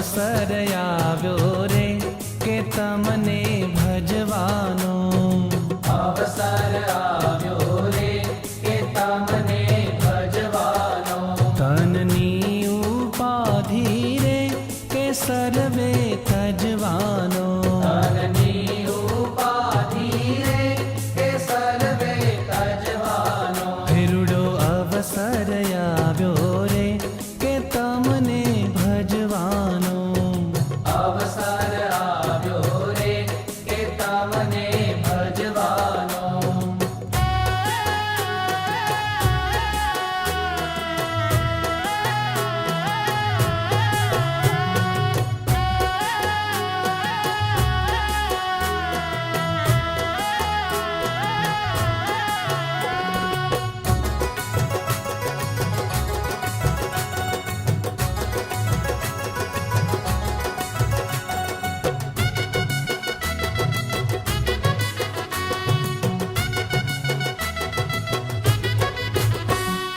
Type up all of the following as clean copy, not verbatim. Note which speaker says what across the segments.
Speaker 1: અવસર આવ્યો રે કે તમને ભજવાનો,
Speaker 2: અવસર આવ્યો રે કે તમને ભજવાનો,
Speaker 1: તનની ઉપાધિ રે કે સર્વે તજવાનો,
Speaker 2: તનની ઉપાધિ રે કે સર્વે તજવાનો,
Speaker 1: ફેરુડો અવસર આવ્યો રે કે તમને ભજવાનો,
Speaker 2: અવસર આવ્યો રે કે તમને ભજવાનો,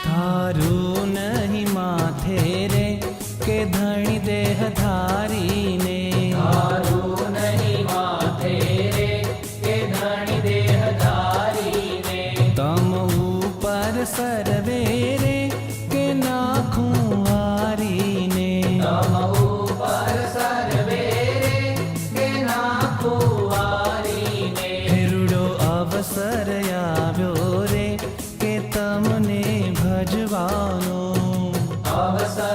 Speaker 1: તારું નહીં માથે રે કે ધણી દેહ ધારીને,
Speaker 2: તારું નહીં માથે રે કે ધણી દેહ ધારીને,
Speaker 1: તમ ઉપર સર્વે રે કે નાખું હારીને,
Speaker 2: તમ ઉપર સર્વે રે કે નાખો વારીને,
Speaker 1: ફેરુડો અવસર આવ્યો રે કે તમને ભજવાનો,
Speaker 2: અવસર